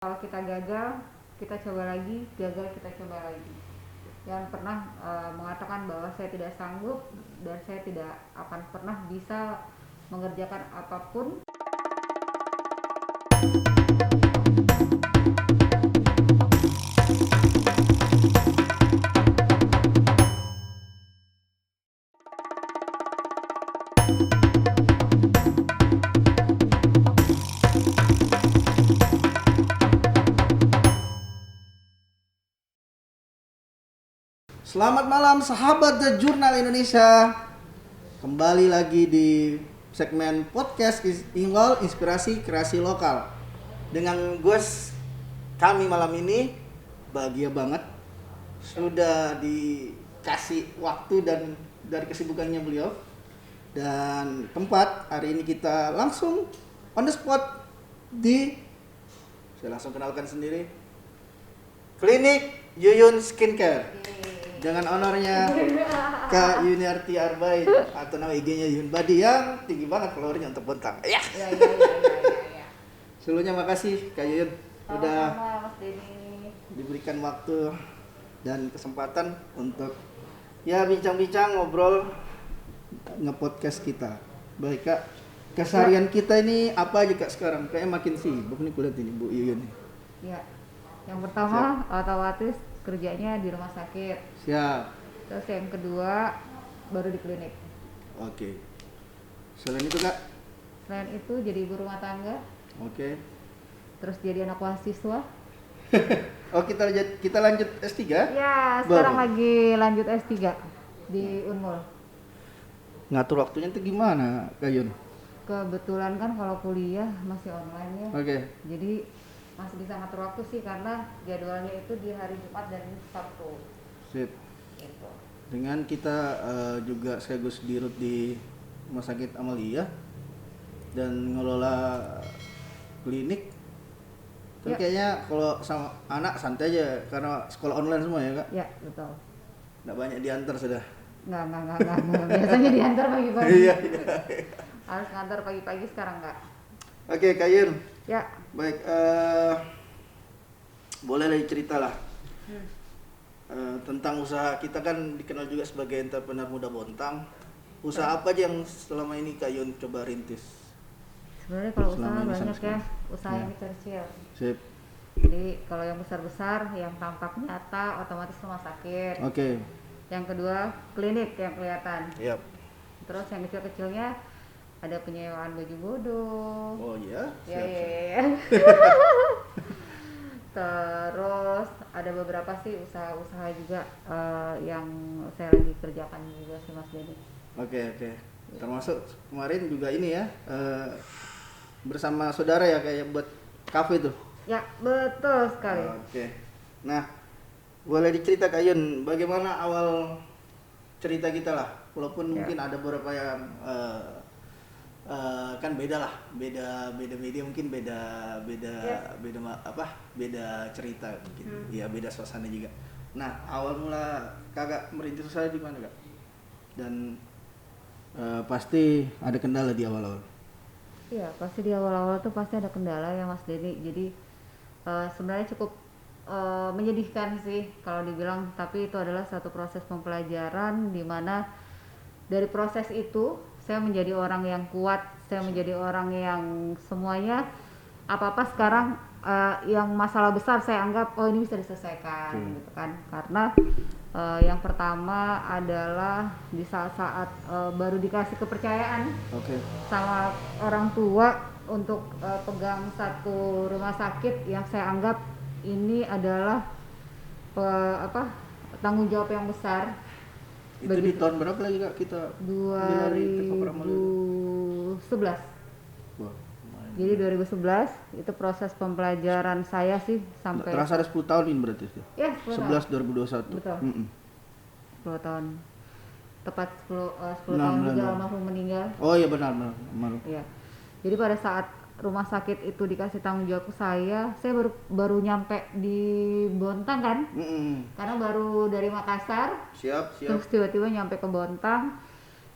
Kalau kita gagal, kita coba lagi, gagal kita coba lagi. Yang pernah mengatakan bahwa saya tidak sanggup dan saya tidak akan pernah bisa mengerjakan apapun. Selamat malam sahabat The Jurnal Indonesia. Kembali lagi di segmen podcast Ingol Inspirasi Kreasi Lokal. Dengan guest kami malam ini bahagia banget sudah dikasih waktu dan dari kesibukannya beliau. Dan tempat hari ini kita langsung on the spot saya langsung kenalkan sendiri, Klinik Yuyun Skincare. Dengan honornya Kak Yuniarti Arbain atau nama IG-nya Yun Badi yang tinggi banget followernya untuk Bontang. Ya. Sebelumnya makasih Kak Yun udah Mas Denny. diberikan waktu dan kesempatan untuk ya bincang-bincang ngobrol nge-podcast kita. Baik Kak, keseharian kita ini apa aja Kak sekarang? Kayaknya makin sibuk nih kulihat ini Bu Yuyun. Ya, yang pertama otomatis kerjanya di rumah sakit. Siap. Terus yang kedua baru di klinik. Oke. Selain itu Kak? Selain itu jadi ibu rumah tangga. Oke. Terus jadi anak mahasiswa. Oh kita lanjut S3? Ya, sekarang lagi lanjut S3 di Unmul. Ngatur waktunya itu gimana, Kak Yun? Kebetulan kan kalau kuliah masih online ya. Oke. Jadi masih bisa ngatur waktu sih karena jadwalnya itu di hari Jumat dan Sabtu. Sip. Gitu. Dengan kita juga sekaligus dirut di Rumah Sakit Amalia dan ngelola klinik. Tapi Ya. kayaknya kalau sama anak santai aja karena sekolah online semua ya, Kak? Ya, betul. Nggak banyak diantar sudah. Enggak. Biasanya diantar pagi-pagi. Iya. Harus ngantar pagi-pagi, sekarang enggak. Oke, Kak Yun. Ya. Baik, boleh lagi cerita lah. Tentang usaha kita kan dikenal juga sebagai entrepreneur muda Bontang. Usaha apa aja yang selama ini Kak Yun coba rintis? Sebenarnya kalau Selama usaha ini banyak sampai ya, sekarang. usaha yang Ya. kecil-kecil. Sip. Jadi kalau yang besar-besar, yang tampak nyata, otomatis rumah sakit. Oke. Yang kedua, klinik yang kelihatan. Yap. Terus yang kecil-kecilnya ada penyewaan baju bodoh. Oh iya. Ya. Terus ada beberapa sih usaha-usaha juga yang saya lagi kerjakan juga sih Mas Denny. Oke. Termasuk kemarin juga ini ya, bersama saudara ya kayak buat kafe tuh. Ya, betul sekali. Oke. Nah, boleh dicerita Kak Yun bagaimana awal cerita kita lah. Walaupun Ya. mungkin ada beberapa yang kan beda media mungkin beda cerita mungkin. Ya beda suasana juga. Nah, awal mula Kakak merintis usaha di mana Kak? Dan pasti ada kendala di awal-awal. Iya, pasti di awal-awal tuh pasti ada kendala ya Mas Denny. Jadi sebenarnya cukup menyedihkan sih kalau dibilang, tapi itu adalah satu proses pembelajaran di mana dari proses itu saya menjadi orang yang kuat, saya menjadi orang yang semuanya apa-apa sekarang yang masalah besar saya anggap oh ini bisa diselesaikan gitu kan. Karena yang pertama adalah di saat-saat baru dikasih kepercayaan sama orang tua untuk pegang satu rumah sakit yang saya anggap ini adalah tanggung jawab yang besar. Itu di tahun berapa lagi Kak kita? 2011. Wah, Jadi 2011 itu proses pembelajaran saya sih sampai terasa ada 10 tahun ini berarti itu. ya 11 2021. Betul. 10 tahun. Tepat 10 Nah, tahun juga benar. almarhum meninggal. Oh iya benar. Iya. Jadi pada saat rumah sakit itu dikasih tanggung jawab ke saya baru nyampe di Bontang kan? Karena baru dari Makassar. Siap. Terus tiba-tiba nyampe ke Bontang.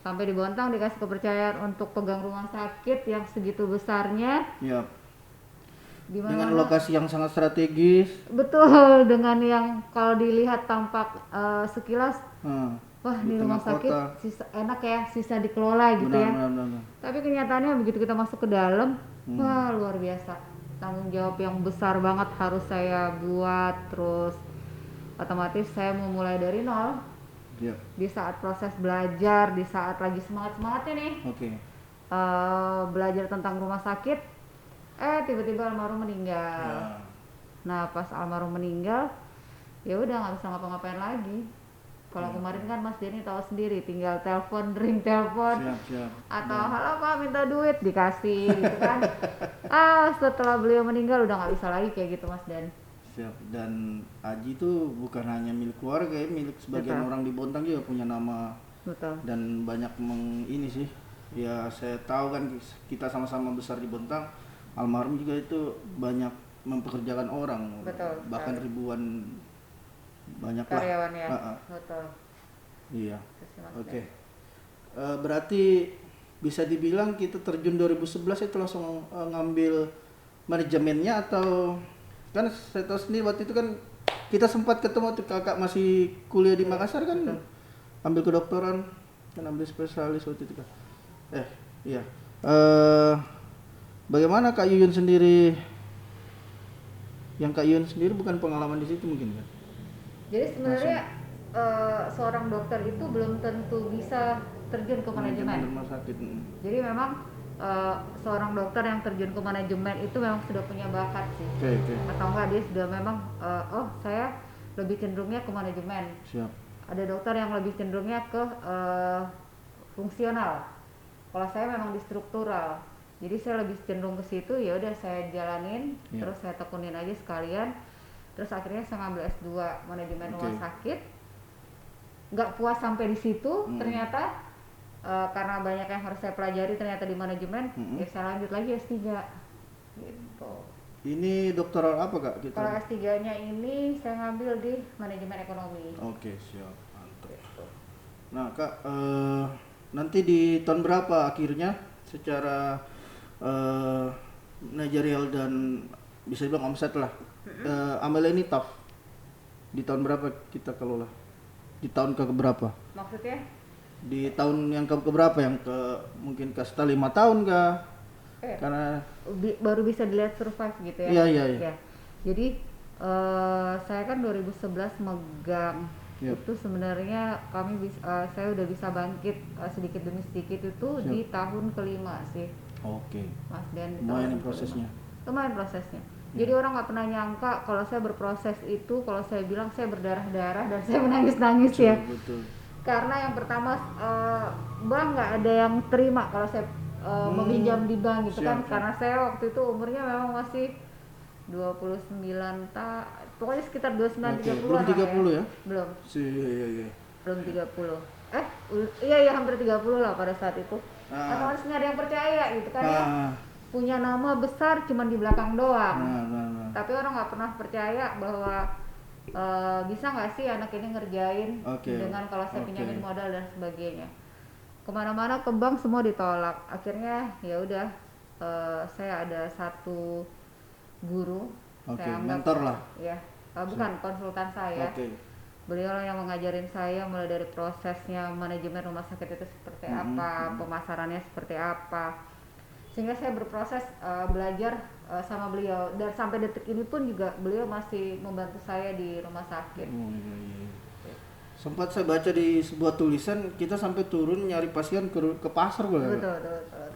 Sampai di Bontang dikasih kepercayaan untuk pegang rumah sakit yang segitu besarnya. Yap. Di Dengan mana-mana. lokasi yang sangat strategis. Betul, dengan yang kalau dilihat tampak sekilas, Nah, wah di di rumah tengah sakit kota. enak ya, sisa dikelola gitu Benar, ya. benar, benar. Tapi kenyataannya begitu kita masuk ke dalam, Hmm. wah luar biasa. Tanggung jawab yang besar banget harus saya buat, terus otomatis saya memulai dari nol. Ya. Di saat proses belajar, di saat lagi semangat-semangatnya nih, Oke. belajar tentang rumah sakit, tiba-tiba almarhum meninggal. Ya. Nah pas almarhum meninggal, ya udah nggak bisa ngapa-ngapain lagi. Kalau Ya. kemarin kan Mas Denny tahu sendiri, tinggal telepon, ring telepon, Siap, siap. atau Dan- halo Pak minta duit dikasih gitu kan. Setelah beliau meninggal udah nggak bisa lagi kayak gitu Mas Dan. Siap. Dan Aji itu bukan hanya milik keluarga ya, milik sebagian Betul. orang di Bontang juga punya nama Betul. dan banyak ini sih. Ya saya tahu kan kita sama-sama besar di Bontang. Almarhum juga itu banyak mempekerjakan orang. Betul, Bahkan sekali. ribuan banyak lah. Karyawan ya. Ah, ah. Betul. Iya. Itu sih, Mas Oke. Dan. Berarti bisa dibilang kita terjun 2011 itu langsung ngambil manajemennya, atau kan saya tahu sendiri waktu itu kan kita sempat ketemu tuh, kakak masih kuliah di Makassar kan, Betul. ambil kedokteran kan, ambil spesialis waktu itu kan. Iya. Bagaimana Kak Yuyun sendiri? Yang Kak Yuyun sendiri bukan pengalaman di situ mungkin kan? Jadi sebenarnya seorang dokter itu belum tentu bisa terjun ke manajemen. rumah sakit. Jadi memang seorang dokter yang terjun ke manajemen itu memang sudah punya bakat sih. Oke. Atau enggak dia sudah memang saya lebih cenderungnya ke manajemen. Siap. Ada dokter yang lebih cenderungnya ke fungsional. Kalau saya memang di struktural. Jadi saya lebih cenderung ke situ, ya udah saya jalanin, Iya. terus saya tekunin aja sekalian. Terus akhirnya saya ngambil S2 manajemen Oke. rumah sakit. Nggak puas sampai di situ, ternyata karena banyak yang harus saya pelajari ternyata di manajemen, ya saya lanjut lagi S3. Gitu. Ini doktoral apa Kak kita? Kalau S3-nya ini saya ngambil di manajemen ekonomi. Oke, siap, mantap. Gitu. Nah Kak, nanti di tahun berapa akhirnya secara manajerial dan bisa dibilang omset lah, Amelia ini tough di tahun berapa kita kelola? Di tahun ke berapa? Maksudnya? Di tahun yang ke berapa? Yang ke mungkin ke setelah 5 tahun kah? Karena Baru bisa dilihat survive gitu ya. Iya. Ya. Jadi saya kan 2011 megang. Yap. Itu sebenarnya saya udah bisa bangkit sedikit demi sedikit itu di tahun kelima sih, Oke. Mas Dan. Di Lumayan tahun prosesnya. kelima. Lumayan prosesnya. Jadi orang nggak pernah nyangka kalau saya berproses itu, kalau saya bilang saya berdarah-darah dan saya menangis-nangis ya. Betul. Karena yang pertama bank nggak ada yang terima kalau saya meminjam di bank gitu kan. Siap. Karena saya waktu itu umurnya memang masih 29 pokoknya sekitar 29 Oke, 30 belum 30 ya? Belum. Iya. Belum 30. Iya hampir 30 lah pada saat itu. Otomatis nggak ada yang percaya gitu kan ya. Punya nama besar cuman di belakang doang. Nah. Tapi orang nggak pernah percaya bahwa bisa nggak sih anak ini ngerjain dengan kalau saya pinjamin modal dan sebagainya. Kemana-mana ke bank semua ditolak. Akhirnya ya udah saya ada satu guru, saya anggap mentor lah. ya, bukan konsultan saya. Beliau yang mengajarin saya mulai dari prosesnya manajemen rumah sakit itu seperti apa, pemasarannya seperti apa, sehingga saya berproses belajar sama beliau, dan sampai detik ini pun juga beliau masih membantu saya di rumah sakit. Iya. Sempat saya baca di sebuah tulisan kita sampai turun nyari pasien ke pasar Betul.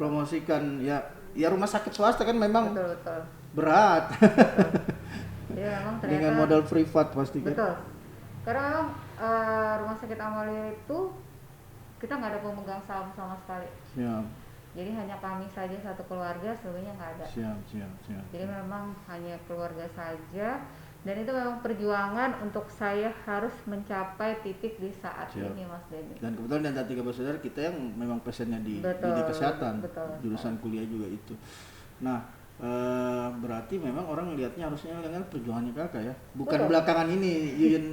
promosikan ya rumah sakit swasta kan memang Betul. berat. Ya, memang ternyata Dengan modal privat pasti kan. betul. Karena memang rumah sakit Amalia itu kita nggak ada pemegang saham sama sekali. Siap. Jadi hanya kami saja satu keluarga, selebihnya nggak ada. Siap. Jadi memang hanya keluarga saja, dan itu memang perjuangan untuk saya harus mencapai titik di saat ini, Mas Denny. Dan kebetulan di antara 3 bersaudara kita yang memang pasiennya di Betul, dunia kesehatan, betul. jurusan kuliah juga itu. Nah, berarti memang orang lihatnya harusnya kan perjuangannya kakak ya, bukan Betul. belakangan ini Yuyun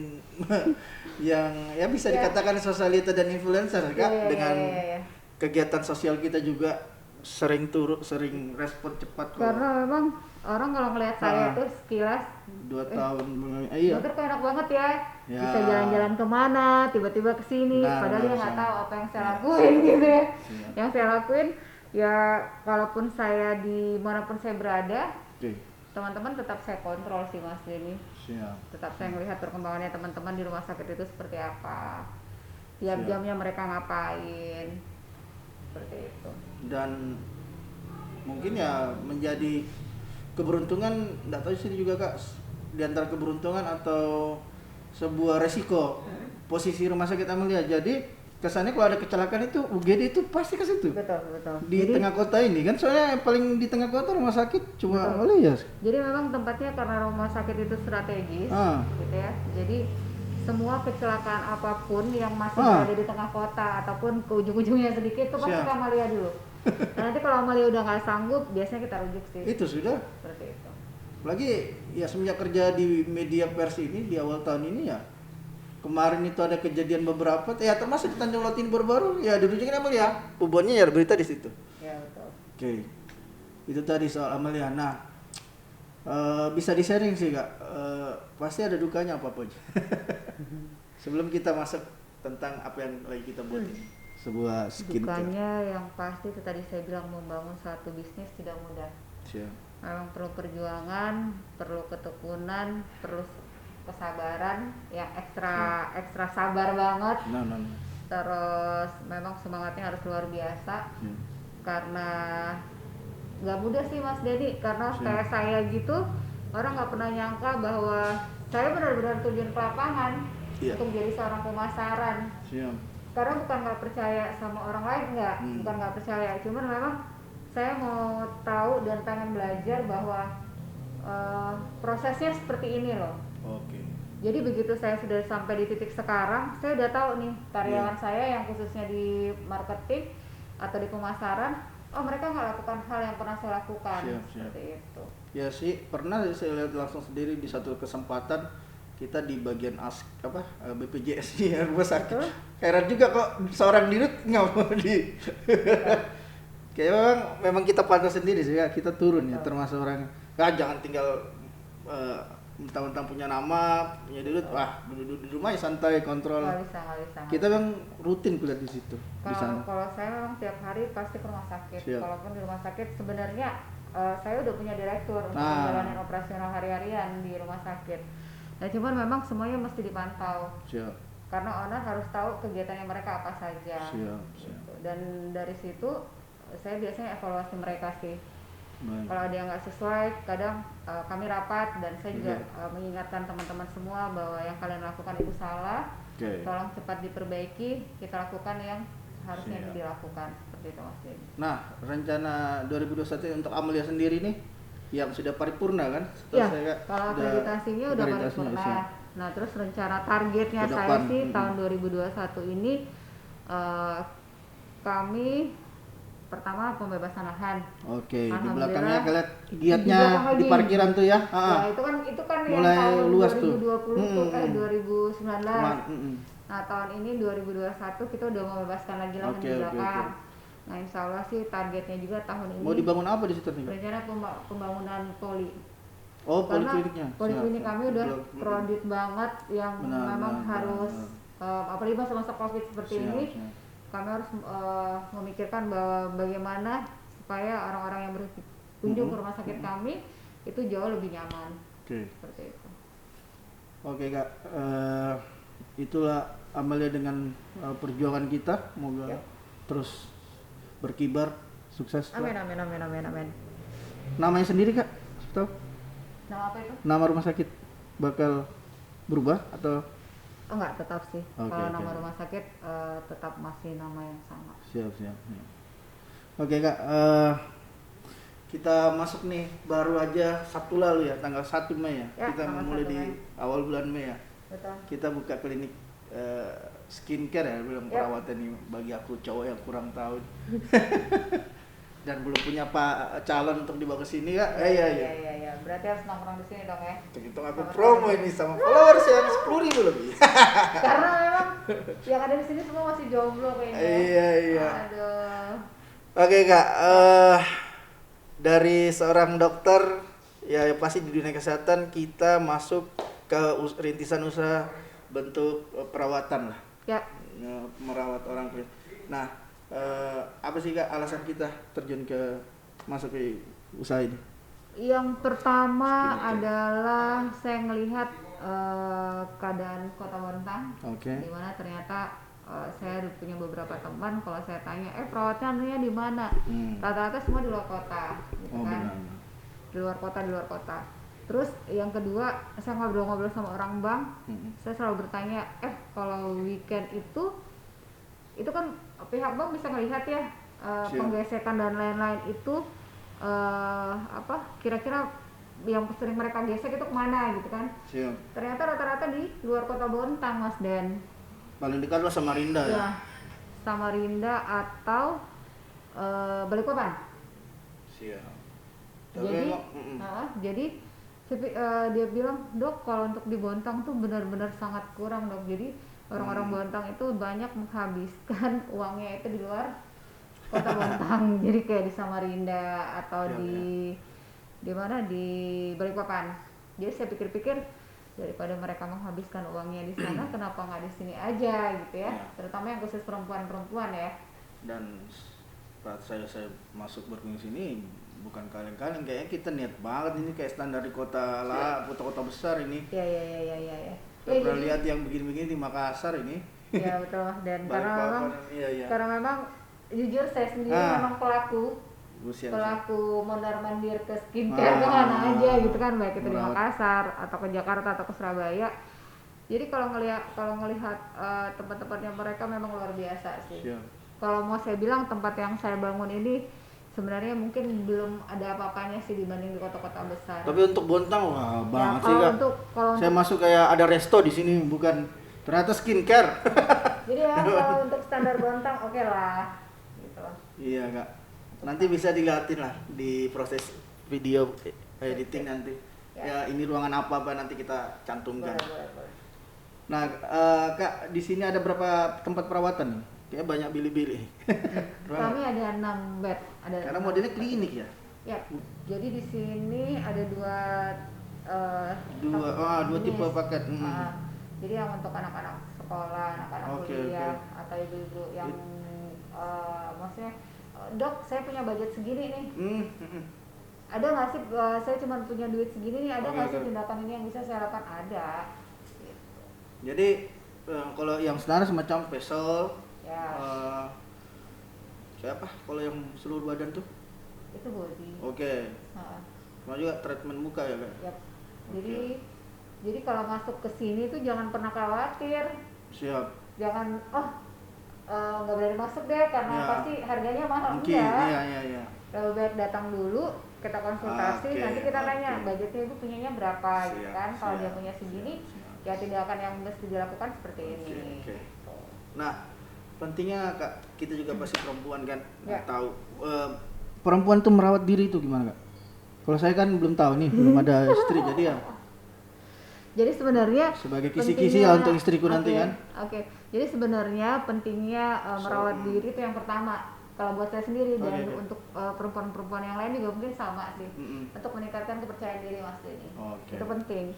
yang ya bisa dikatakan sosialita dan influencer kak, dengan Iya. kegiatan sosial kita juga sering respon cepat kok. Karena memang orang kalau ngelihat saya tuh sekilas 2 tahun iya. dokter kok enak banget ya, Ya. bisa jalan-jalan kemana, tiba-tiba kesini, padahal dia nggak siap. tahu apa yang saya lakuin gitu ya. Siap. Yang saya lakuin ya, kalaupun saya dimanapun saya berada, Oke. teman-teman tetap saya kontrol sih Mas Denny. Siap. Tetap saya melihat perkembangannya teman-teman di rumah sakit itu seperti apa, tiap Siap. jamnya mereka ngapain, seperti itu. Dan mungkin ya menjadi keberuntungan, nggak tahu sih juga Kak, di antara keberuntungan atau sebuah resiko posisi rumah sakit Amelia. Jadi kesannya kalau ada kecelakaan itu UGD itu pasti ke situ. Betul, betul. Di Jadi, tengah kota ini kan, soalnya yang paling di tengah kota rumah sakit cuma Betul. Amelia. jadi memang tempatnya karena rumah sakit itu strategis, gitu ya. Jadi semua kecelakaan apapun yang masih berada di tengah kota ataupun ke ujung-ujungnya sedikit itu pasti Siap. ke Amalia dulu. Dan nanti kalau Amalia udah nggak sanggup, biasanya kita rujuk sih. Itu sudah. Seperti itu. Lagi ya semenjak kerja di media pers ini di awal tahun ini ya, kemarin itu ada kejadian beberapa ya, termasuk di Tanjung Laut ini baru-baru ya, dirujukin Amelia. Ubonnya ya berita di situ. Ya betul. Oke. Itu tadi soal Amelia. Nah, bisa di-sharing sih Kak. Pasti ada dukanya apa-apa aja. Sebelum kita masuk tentang apa yang lagi kita buat ini. Sebuah skincare. Dukanya yang pasti itu tadi saya bilang, membangun suatu bisnis tidak mudah. Siap. Memang perlu perjuangan, perlu ketekunan, perlu kesabaran, yang ekstra sabar banget. Nah. Terus memang semangatnya harus luar biasa. Karena nggak mudah sih Mas Denny, karena kayak saya gitu, orang nggak pernah nyangka bahwa saya benar-benar terjun ke lapangan untuk jadi seorang pemasaran. Siap. Karena bukan nggak percaya sama orang lain, bukan nggak percaya, cuman memang saya mau tahu dan pengen belajar bahwa prosesnya seperti ini loh. Oke. Jadi begitu saya sudah sampai di titik sekarang, saya udah tahu nih karyawan saya yang khususnya di marketing atau di pemasaran, oh mereka nggak lakukan hal yang pernah saya lakukan. Siap. Seperti itu. Ya sih, pernah saya lihat langsung sendiri di satu kesempatan kita di bagian BPJS ya, rumah sakit. Betul. Heran juga kok seorang dirut nggak mau di. Kayak memang kita pantas sendiri sih ya, kita turun ya, termasuk orang. Jangan tinggal mentang-mentang punya nama, punya dirut, wah duduk di rumah ya santai, kontrol. Nggak bisa. Kita kan rutin kuliah di situ. Di sana. Kalau saya memang tiap hari pasti ke rumah sakit. Siap. Kalaupun di rumah sakit sebenarnya saya udah punya direktur untuk menjalani operasional hari-harian di rumah sakit. Nah cuman memang semuanya mesti dipantau. Siap. Karena owner harus tahu kegiatannya mereka apa saja. Siap. Gitu. Dan dari situ saya biasanya evaluasi mereka sih. Baik. Kalau ada yang nggak sesuai, kadang kami rapat dan saya juga mengingatkan teman-teman semua bahwa yang kalian lakukan itu salah. Tolong cepat diperbaiki. Kita lakukan yang harusnya dilakukan, seperti itu Mas Denny. Nah, rencana 2021 untuk Amelia sendiri nih yang sudah paripurna kan? Ya, kalau akreditasinya udah paripurna. Nah, terus rencana targetnya saya sih tahun 2021 ini kami pertama pembebasan lahan. Oke, di belakangnya kalian giatnya di parkiran tuh ya. Ya, itu kan mulai yang tahun luas 2020 tuh. 2019. Nah, tahun ini 2021 kita udah membebaskan lagi lahan di belakang. Nah, insya Allah sih targetnya juga tahun ini. Mau dibangun apa di situ nih? Rencana pembangunan poli. Oh, polikliniknya. Poliklinik kami udah kredit banget yang memang harus apalagi masa-masa Covid seperti ini. Kami harus memikirkan bahwa bagaimana supaya orang-orang yang berkunjung ke rumah sakit kami itu jauh lebih nyaman. Seperti itu. Oke Kak, itulah Amelia dengan perjuangan kita, semoga terus berkibar, sukses. Amin. Namanya sendiri Kak, tahu? Nama apa itu? Nama rumah sakit bakal berubah atau? Oh enggak, tetap sih. Kalau nama rumah sakit tetap masih nama yang sama. Siap. Oke Kak, kita masuk nih baru aja Sabtu lalu ya, tanggal 1 Mei ya. Kita mulai di awal bulan Mei ya. Betul. Kita buka klinik skincare ya, bilang perawatan ini bagi aku cowok yang kurang tahu. Dan belum punya calon untuk dibawa ke sini Kak. Iya. Berarti harus nongkrong di sini dong ya. Hitung aku promo ini sama followers yang 10.000 lebih. Karena memang yang ada di sini semua masih jomblo kayaknya. Iya. Aduh. Oke kak, dari seorang dokter ya pasti di dunia kesehatan kita masuk ke rintisan usaha bentuk perawatan lah, Ya, merawat orang. Nah, apa sih kak alasan kita terjun ke masuk ke usaha ini? yang pertama Skincare. adalah saya melihat keadaan Kota Bontang, Oke. di mana ternyata saya punya beberapa teman, kalau saya tanya, perawatannya di mana? Hmm. Rata-rata semua di luar kota, gitu Oh kan? benar. Di luar kota, di luar kota. Terus yang kedua, saya ngobrol-ngobrol sama orang bank, saya selalu bertanya, kalau weekend itu kan pihak bank bisa melihat ya Siap. penggesekan dan lain-lain itu kira-kira yang sering mereka gesek itu kemana gitu kan. Siap. Ternyata rata-rata di luar kota Bontang, Mas Den. Paling dekat lah Samarinda ya. Ya, Samarinda atau Balikpapan. Siap. Tapi Jadi emang, jadi dia bilang, dok, kalau untuk di Bontang tuh benar-benar sangat kurang, dok. Jadi orang-orang Bontang itu banyak menghabiskan uangnya itu di luar kota Bontang. Jadi kayak di Samarinda atau Iya, di mana, di Balikpapan. Jadi saya pikir-pikir, daripada mereka menghabiskan uangnya di sana, kenapa nggak di sini aja gitu ya. Iya. Terutama yang khusus perempuan-perempuan ya. Dan saat saya masuk berfungsi ini bukan kaleng-kaleng, kayaknya kita niat banget ini kayak standar di kota lah, kota-kota besar ini. Ya. Saya pernah lihat yang begini-begini di Makassar ini. Ya betul. Dan karena Balikpapan, memang iya. karena memang jujur saya sendiri memang pelaku mondar-mandir ke skincare kemana aja gitu kan, baik itu di Makassar atau ke Jakarta atau ke Surabaya. Jadi kalau ngelihat tempat-tempatnya mereka memang luar biasa sih. Siap. Kalau mau saya bilang, tempat yang saya bangun ini sebenarnya mungkin belum ada apa-apanya sih dibanding di kota-kota besar. Tapi untuk Bontang wah banget sih kalau kak. kalau Saya masuk kayak ada resto di sini, bukan ternyata skincare. jadi ya kalau untuk standar Bontang oke lah gitu. Iya kak. Nanti bisa dilihatin lah di proses video editing nanti. Ya ini ruangan apa nanti kita cantumkan. Boleh. Nah kak, di sini ada berapa tempat perawatan nih? Kayak banyak bili-bili. Kami ada 6 bed. Karena modelnya klinik ya. Ya. Jadi di sini ada dua tipe paket. Jadi yang untuk anak-anak sekolah, anak-anak kuliah, atau ibu-ibu yang maksudnya, dok, saya punya budget segini nih. Ada nggak sih, saya cuma punya duit segini nih, ada nggak sih tindakan ini yang bisa saya lakukan? Ada. Gitu. Jadi kalau yang standar semacam facial, siapa? Kalau yang seluruh badan tuh? Itu body. Oke. Sama juga treatment muka ya kak? Yap. Jadi kalau masuk ke sini tuh jangan pernah khawatir. Siap. Jangan nggak berani masuk deh karena pasti harganya mahal. Mungkin, iya. Lebih baik datang dulu, kita konsultasi, nanti kita nanya budgetnya ibu punyanya berapa gitu kan. Kalau dia punya segini, ya tindakan yang mesti dilakukan seperti ini. Oke. Nah, pentingnya kak, kita juga pasti perempuan kan, tahu perempuan tuh merawat diri itu gimana kak? Kalau saya kan belum tahu nih, belum ada istri, jadi ya. Jadi sebenarnya sebagai kisi-kisi ya untuk istriku nanti kan. Oke. Jadi sebenarnya pentingnya merawat diri itu yang pertama. Kalau buat saya sendiri dan untuk perempuan-perempuan yang lain juga mungkin sama sih. Untuk meningkatkan kepercayaan diri Mas Denny. Itu penting.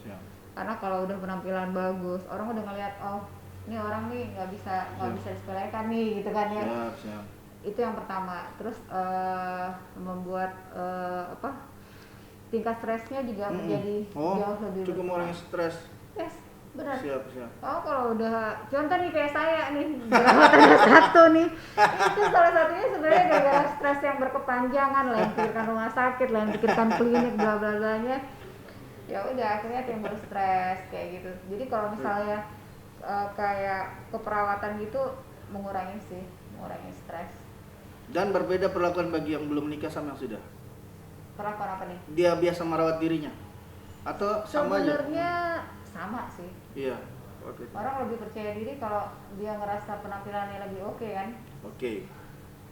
Karena kalau udah penampilan bagus, orang udah ngeliat, oh ini orang nih nggak bisa disepelekan nih gitu kan ya. Itu yang pertama. Terus membuat tingkat stresnya juga menjadi jauh lebih cukup mengurangi stres. Yes, benar. Siap. Kalau udah contoh nih kayak saya nih, jerawatnya satu nih, itu salah satunya sebenarnya gara-gara stres yang berkepanjangan, lain pikirkan rumah sakit, lain pikirkan klinik, bla bla blanya. Ya udah akhirnya timbul stres kayak gitu. Jadi kalau misalnya kayak keperawatan gitu mengurangi stres. Dan berbeda perlakuan bagi yang belum menikah sama yang sudah. Perlakuan apa nih? Dia biasa merawat dirinya atau sama aja? Sebenarnya sama sih. Iya. Orang lebih percaya diri kalau dia ngerasa penampilannya lebih oke kan.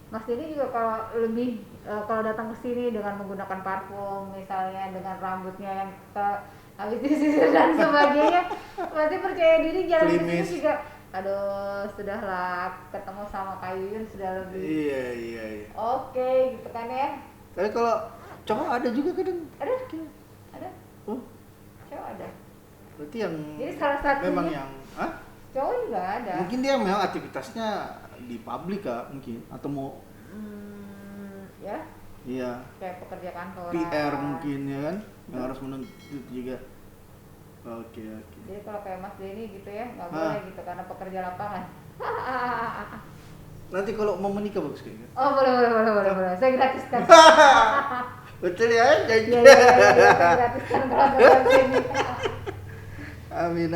Mas Denny juga kalau datang ke sini dengan menggunakan parfum misalnya, dengan rambutnya yang habis disisir dan sebagainya, pasti percaya diri jalan ke sini juga Aduh, sudahlah ketemu sama Kak Yuyun sudah lebih Iya. oke gitu kan ya. Tapi kalau cowok ada juga kadang. Ada Oh, cowok ada. berarti yang Jadi salah satunya memang yang, cowok juga ada. mungkin dia memang aktivitasnya di publik Kak, mungkin atau mau Ya iya kayak pekerja kantoran. PR mungkin ya kan, yang harus menuntut juga. Oke. Jadi kalau kayak Mas Denny gitu ya nggak boleh gitu karena pekerja lapangan. Nanti kalau mau menikah bagus kayaknya. Oh boleh. Saya gratiskan. Betul ya, janji. Iya, saya gratiskan kalau Mas Denny. Amin.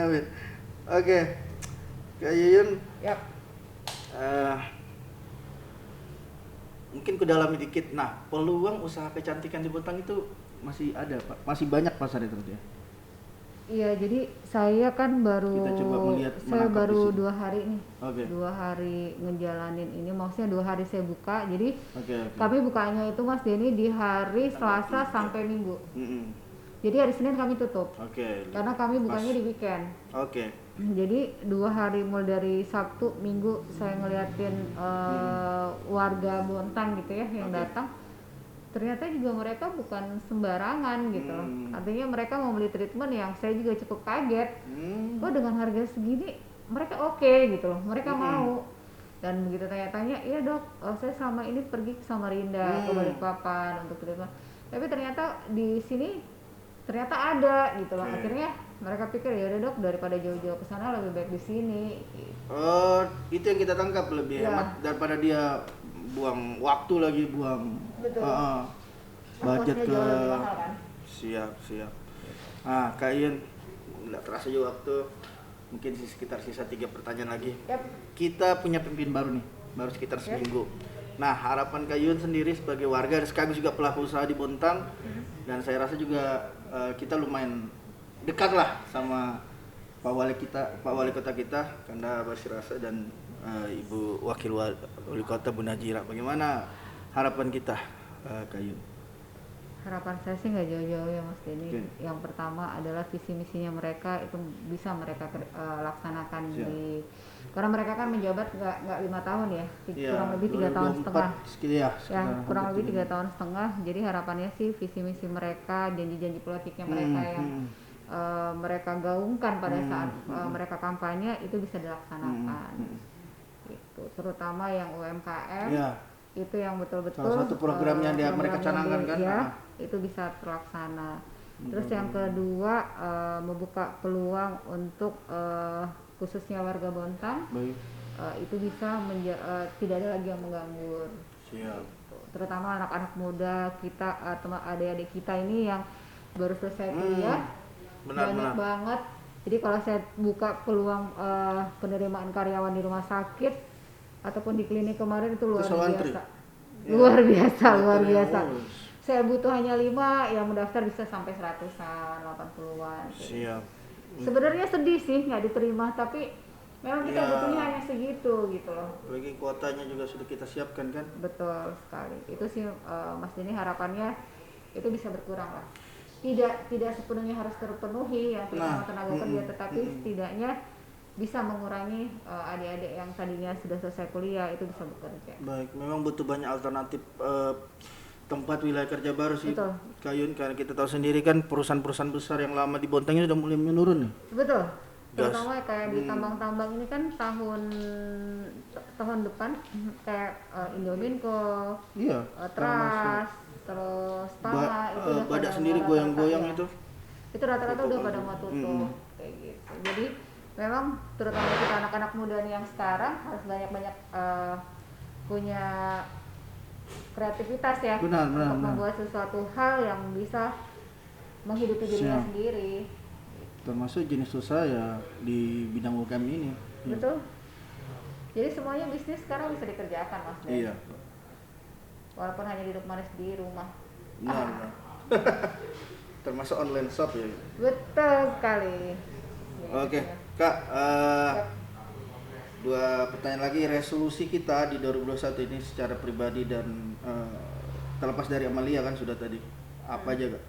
Oke, Kak Yuyun, Yap. mungkin ku dalami dikit. Nah, peluang usaha kecantikan di Bontang itu masih ada Pak, masih banyak pasar itu ya. Iya, jadi saya kan Kita coba melihat, saya menangkap baru di sini. 2 hari nih. Oke. 2 hari ngejalanin ini, maksudnya 2 hari saya buka. Jadi Oke. kami bukanya itu Mas Denny di hari Selasa sampai Minggu. Mm-mm. Jadi hari Senin kami tutup. Oke. Karena kami bukanya di weekend. Oke. Jadi 2 hari mulai dari Sabtu, Minggu saya ngeliatin warga Bontang gitu ya yang Oke. datang. Ternyata juga mereka bukan sembarangan gitu. Artinya mereka mau beli treatment yang saya juga cukup kaget. Oh dengan harga segini mereka oke gitu loh, mereka mau. Dan begitu tanya-tanya, iya dok, saya selama ini pergi ke Samarinda, ke Balikpapan untuk treatment. Tapi ternyata di sini ternyata ada gitu loh. Akhirnya mereka pikir ya udah dok, daripada jauh-jauh ke sana lebih baik di sini. Oh, itu yang kita tangkap lebih Ya. hemat daripada dia buang waktu lagi, buang Betul. budget Ongkosnya ke jauh lebih mahal kan. siap. Kak Yuyun, nggak terasa juga waktu, mungkin sekitar sisa 3 pertanyaan lagi. Yap. Kita punya pemimpin baru nih, baru sekitar seminggu. Nah, harapan Kak Yuyun sendiri sebagai warga dan sekaligus juga pelaku usaha di Bontang, dan saya rasa juga kita lumayan dekat lah sama Pak Wali Kota kita, Kanda Basirasa, dan Ibu Wakil Wali Kota Bu Najira. Bagaimana harapan kita, Kak Yuyun? Harapan saya sih nggak jauh-jauh ya Mas Denny. Oke. Yang pertama adalah visi misinya mereka itu bisa mereka laksanakan di, karena mereka kan menjabat nggak 5 tahun ya, kurang lebih 3 tahun setengah. Ya, Ya kurang lebih 3 tahun setengah. Jadi harapannya sih visi misi mereka, janji-janji politiknya mereka yang mereka gaungkan pada saat mereka kampanye itu bisa dilaksanakan. Gitu. Terutama yang UMKM. Ya. Itu yang betul-betul Salah satu program yang mereka canangkan kan? Ya, itu bisa terlaksana. Terus yang kedua membuka peluang untuk khususnya warga Bontang. Baik. Itu bisa tidak ada lagi yang menganggur. Siap. Terutama anak-anak muda kita, adik-adik kita ini yang baru selesai kuliah. Banyak banget. Jadi kalau saya buka peluang penerimaan karyawan di rumah sakit ataupun di klinik kemarin itu luar biasa. Luar biasa. Saya butuh hanya 5, yang mendaftar bisa sampai 100-an, 80-an. Siap. Sebenarnya sedih sih nggak diterima, tapi memang kita butuhnya hanya segitu gitu loh. Lagi kuotanya juga sudah kita siapkan kan? Betul sekali. Itu sih Mas Denny harapannya itu bisa berkurang lah. Tidak sepenuhnya harus terpenuhi yang pertama tenaga kerja, tetapi setidaknya bisa mengurangi adik-adik yang tadinya sudah selesai kuliah itu bisa bekerja. Baik, memang butuh banyak alternatif tempat wilayah kerja baru sih, Kak Yuyun, karena kita tahu sendiri kan perusahaan-perusahaan besar yang lama di Bontang ini sudah mulai menurun nih. Betul. Terutama kayak di tambang-tambang ini kan tahun depan kayak Indominco, Trust, terus Tama itu udah Badak sendiri goyang-goyang itu. Itu rata-rata udah pada mau tutup kayak gitu. Jadi memang terutama kita anak-anak muda nih yang sekarang harus banyak-banyak punya kreativitas ya untuk membuat sesuatu hal yang bisa menghidupi dirinya sendiri. Termasuk jenis usaha ya di bidang UMKM ini. Betul. Jadi semuanya bisnis sekarang bisa dikerjakan Mas. Iya. Walaupun hanya duduk manis di rumah. Benar. Termasuk online shop ya. Betul sekali. Oke. Kak, 2 pertanyaan lagi. Resolusi kita di 2021 ini secara pribadi dan terlepas dari Amalia kan sudah tadi, apa aja Kak?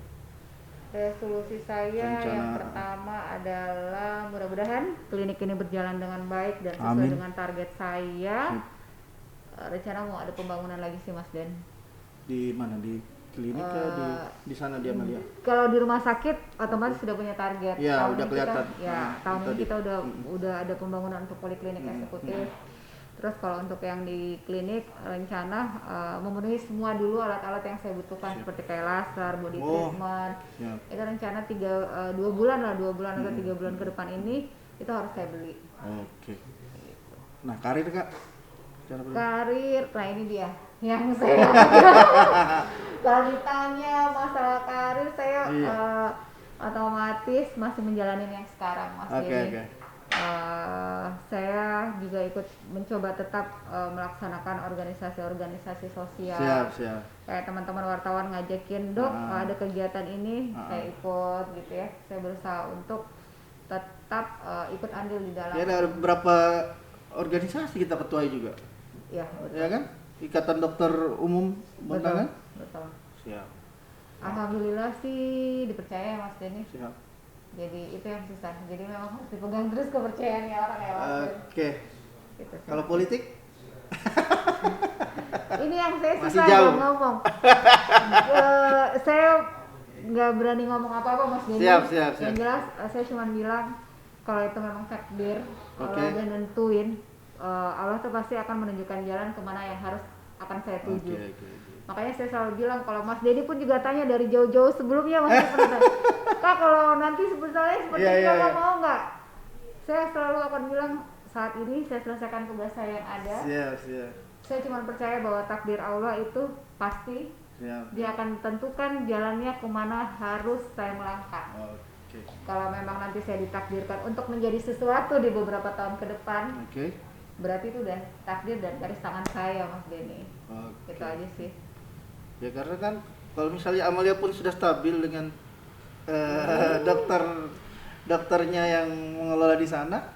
Resolusi saya yang pertama adalah mudah-mudahan mudah-mudahan klinik ini berjalan dengan baik dan sesuai Amin. dengan target saya. Rencana mau ada pembangunan lagi sih Mas Den. Di mana, di klinik di sana dia Amalia? Kalau di rumah sakit otomatis sudah punya target. Ya, Tahun udah ini kelihatan. tahun ini Tadi. kita udah ada pembangunan untuk poliklinik eksekutif. Terus kalau untuk yang di klinik rencana memenuhi semua dulu alat-alat yang saya butuhkan seperti kayak laser, body treatment. Ya. Itu rencana 2 bulan atau 3 bulan ke depan ini itu harus saya beli. Oke. Nah, karir Kak? Cara berapa? Karir, nah ini dia yang saya kalau ditanya masalah karir saya otomatis masih menjalani yang sekarang Mas Denny. Saya juga ikut mencoba tetap melaksanakan organisasi-organisasi sosial. Siap. Kayak teman-teman wartawan ngajakin, Dok, ada kegiatan ini, saya ikut gitu ya. Saya berusaha untuk tetap ikut andil di dalam. Ya, ada berapa organisasi kita ketuai juga. Ya, betul. Ya kan? Ikatan Dokter Umum Bantang kan? Betul. Siap. Alhamdulillah sih dipercaya Mas Denny. Siap. Jadi itu yang susah. Jadi memang harus dipegang terus kepercayaannya orang ya Mas. Oke. Gitu, Kalau politik? Ini yang saya Masih susah jauh. ngomong. Saya nggak berani ngomong apa-apa Mas Denny. Siap. Yang jelas saya cuma bilang kalau itu memang takdir, kalau udah nentuin, Allah tuh pasti akan menunjukkan jalan kemana yang harus akan saya tuju. Oke. Makanya saya selalu bilang kalau Mas Denny pun juga tanya dari jauh-jauh sebelumnya Mas Denny pernah tanya, Kak kalau nanti misalnya seperti ini Kakak mau nggak? Saya selalu akan bilang saat ini saya selesaikan tugas saya yang ada. Siap. Saya cuma percaya bahwa takdir Allah itu pasti. Siap. Dia akan tentukan jalannya kemana harus saya melangkah. Oke. Kalau memang nanti saya ditakdirkan untuk menjadi sesuatu di beberapa tahun ke depan, berarti itu udah takdir dan garis tangan saya Mas Denny. Itu aja sih. Ya karena kan kalau misalnya Amalia pun sudah stabil dengan dokternya yang mengelola di sana.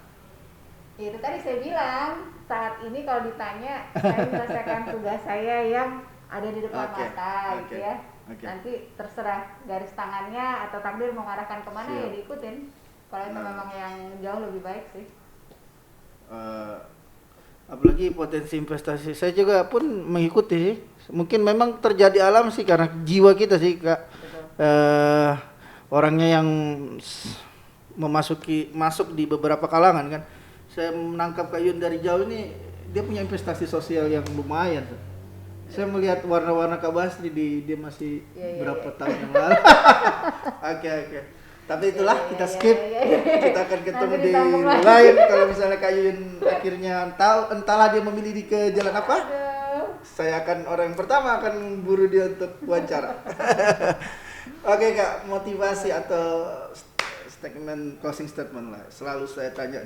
Itu tadi saya bilang saat ini kalau ditanya saya menyelesaikan tugas saya yang ada di depan mata gitu ya. Nanti terserah garis tangannya atau takdir mau mengarahkan kemana ya diikutin. Kalau itu memang yang jauh lebih baik sih. Apalagi potensi investasi saya juga pun mengikuti sih. Mungkin memang terjadi alam sih karena jiwa kita sih Kak. Orangnya yang masuk di beberapa kalangan kan. Saya menangkap Kak Yun dari jauh ini, dia punya investasi sosial yang lumayan. Saya melihat warna-warna Kak Basri dia masih berapa tahun yang lalu. Oke. Tapi itulah kita skip. Kita akan ketemu di lain kalau misalnya Kak Yun akhirnya entahlah dia memilih di ke jalan apa. Saya akan orang yang pertama akan buru dia untuk wawancara. Oke Kak, motivasi atau closing statement lah. Selalu saya tanya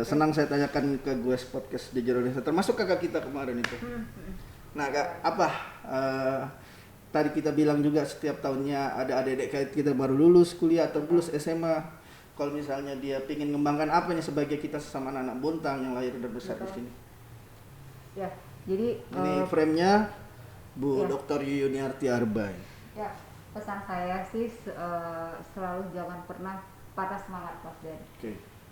senang saya tanyakan ke gue podcast di Indonesia, termasuk kakak kita kemarin itu. Nah Kak, apa tadi kita bilang juga setiap tahunnya ada adik-adik kita baru lulus kuliah atau lulus SMA. Kalau misalnya dia ingin mengembangkan apanya sebagai kita sesama anak Bontang yang lahir dan besar di sini. Ya, jadi ini frame-nya Bu Dr. Yuniarti Arbay. Ya, pesan saya sih selalu jangan pernah patah semangat Mas Den.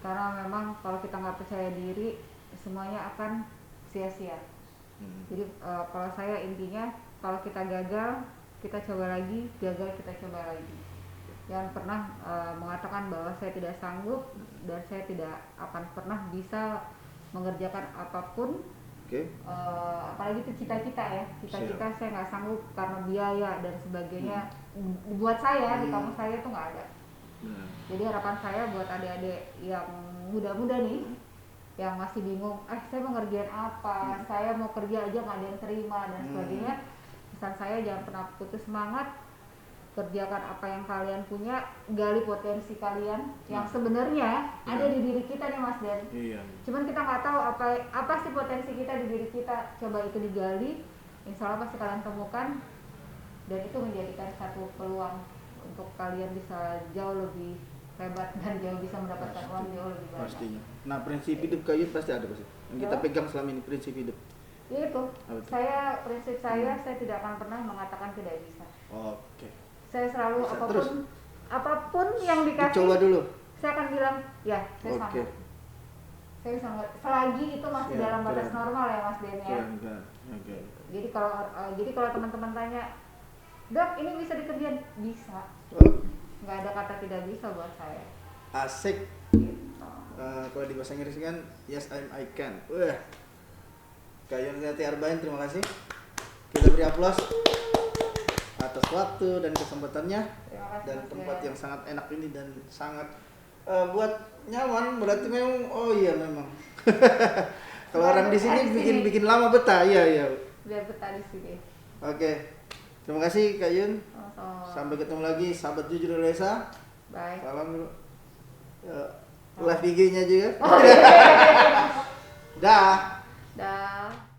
Karena memang kalau kita nggak percaya diri semuanya akan sia-sia. Jadi kalau saya intinya kalau kita gagal kita coba lagi, gagal kita coba lagi. Jangan pernah mengatakan bahwa saya tidak sanggup dan saya tidak akan pernah bisa mengerjakan apapun. Apalagi itu cita-cita ya, cita-cita saya nggak sanggup karena biaya dan sebagainya. Buat saya di kampus saya itu nggak ada. Jadi harapan saya buat adik-adik yang muda-muda nih yang masih bingung, saya mau ngerjain apa, saya mau kerja aja nggak ada yang terima dan sebagainya. Pesan saya jangan pernah putus semangat, kerjakan apa yang kalian punya, gali potensi kalian yang sebenarnya ada di diri kita nih Mas Den. Cuman kita nggak tahu apa sih potensi kita di diri kita. Coba itu digali, insya Allah pasti kalian temukan dan itu menjadikan satu peluang untuk kalian bisa jauh lebih hebat dan jauh bisa mendapatkan uang jauh lebih banyak. Pastinya. Nah prinsip hidup Kak Yun pasti ada pasti. Yang kita pegang selama ini prinsip hidup. Itu. Prinsip saya tidak akan pernah mengatakan tidak bisa. Oke. Saya selalu bisa apapun yang dikasih. Coba dulu. saya akan bilang ya saya Oke. sanggup. Saya bisa selagi itu masih Ya, dalam batas keren. normal ya Mas Den ya. Keren. Oke. Jadi kalau teman-teman tanya, Dok ini bisa dikerjain? Bisa. Oh, Nggak ada kata tidak bisa buat saya. asik. Gitu. Kalau di bahasa Inggris kan yes I can. Wah. Kayun Yati Arbain, terima kasih. Kita beri aplaus atas waktu dan kesempatannya Terima kasih, dan Mas tempat Den. yang sangat enak ini dan sangat buat nyaman. Berarti memang oh iya memang. Kalau orang di sini bikin lama betah. Iya. Biar betah di sini. Oke. Terima kasih Kak Yun. Sama-sama. Sampai ketemu lagi sahabat jujur Indonesia. Bye. Salam live IG-nya juga. Oh, iya. Dah. Dah.